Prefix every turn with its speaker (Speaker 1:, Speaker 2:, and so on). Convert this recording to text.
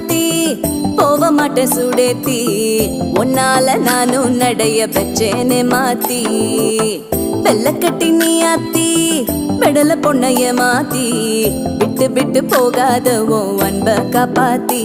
Speaker 1: மாத்தி போக மாட்டேன் சுடேத்தி உன்னால நானும் நடைய பெச்சேனே மாத்தி வெள்ளக்கட்டி நீ ஆத்தி பெடல பொண்ணைய மாத்தி விட்டு விட்டு போகாத உன் அன்ப காப்பாத்தி